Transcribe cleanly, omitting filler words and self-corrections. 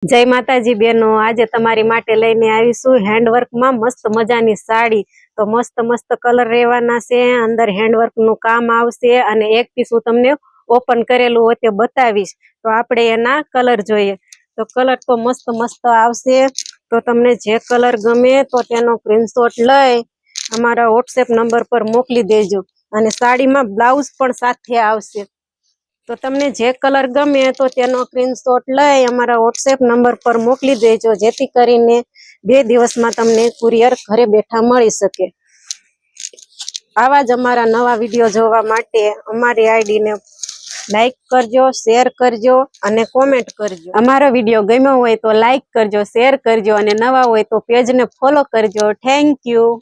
जय माताजी बहनों, आज तमारी माटे लईने आवीशुं हेन्डवर्क में मस्त मजानी साड़ी। तो मस्त मस्त कलर रहेवाना छे, अंदर हेन्डवर्क नुं काम आवशे अने एक पीस हूँ तमने ओपन करेलुं होय ते बतावीश। तो आपणे एना कलर जोईए। तो कलर तो मस्त मस्त आवशे। तो तमने जे कलर गमे तो तेनो स्क्रीनशॉट लई अमारा व्हाट्सएप नंबर पर मोकली देजो अने साड़ी में ब्लाउज पण साथे आवशे। तो तमने जे कलर गमे तो तेनो स्क्रीनशॉट लई अमारा व्हाट्सएप नंबर पर मोकली देजो, जेथी करीने 2 दिवसमां तमने कुरियर घरे बैठा मळी सके। आवा ज अमारा नवा विडियो जोवा माटे अमारी आईडी ने लाइक करजो, शेर करजो अने कॉमेंट करजो। अमारो विडियो गम्यो होय तो लाइक करजो, शेर करजो अने नवा होय तो पेज ने फॉलो करजो। Thank you.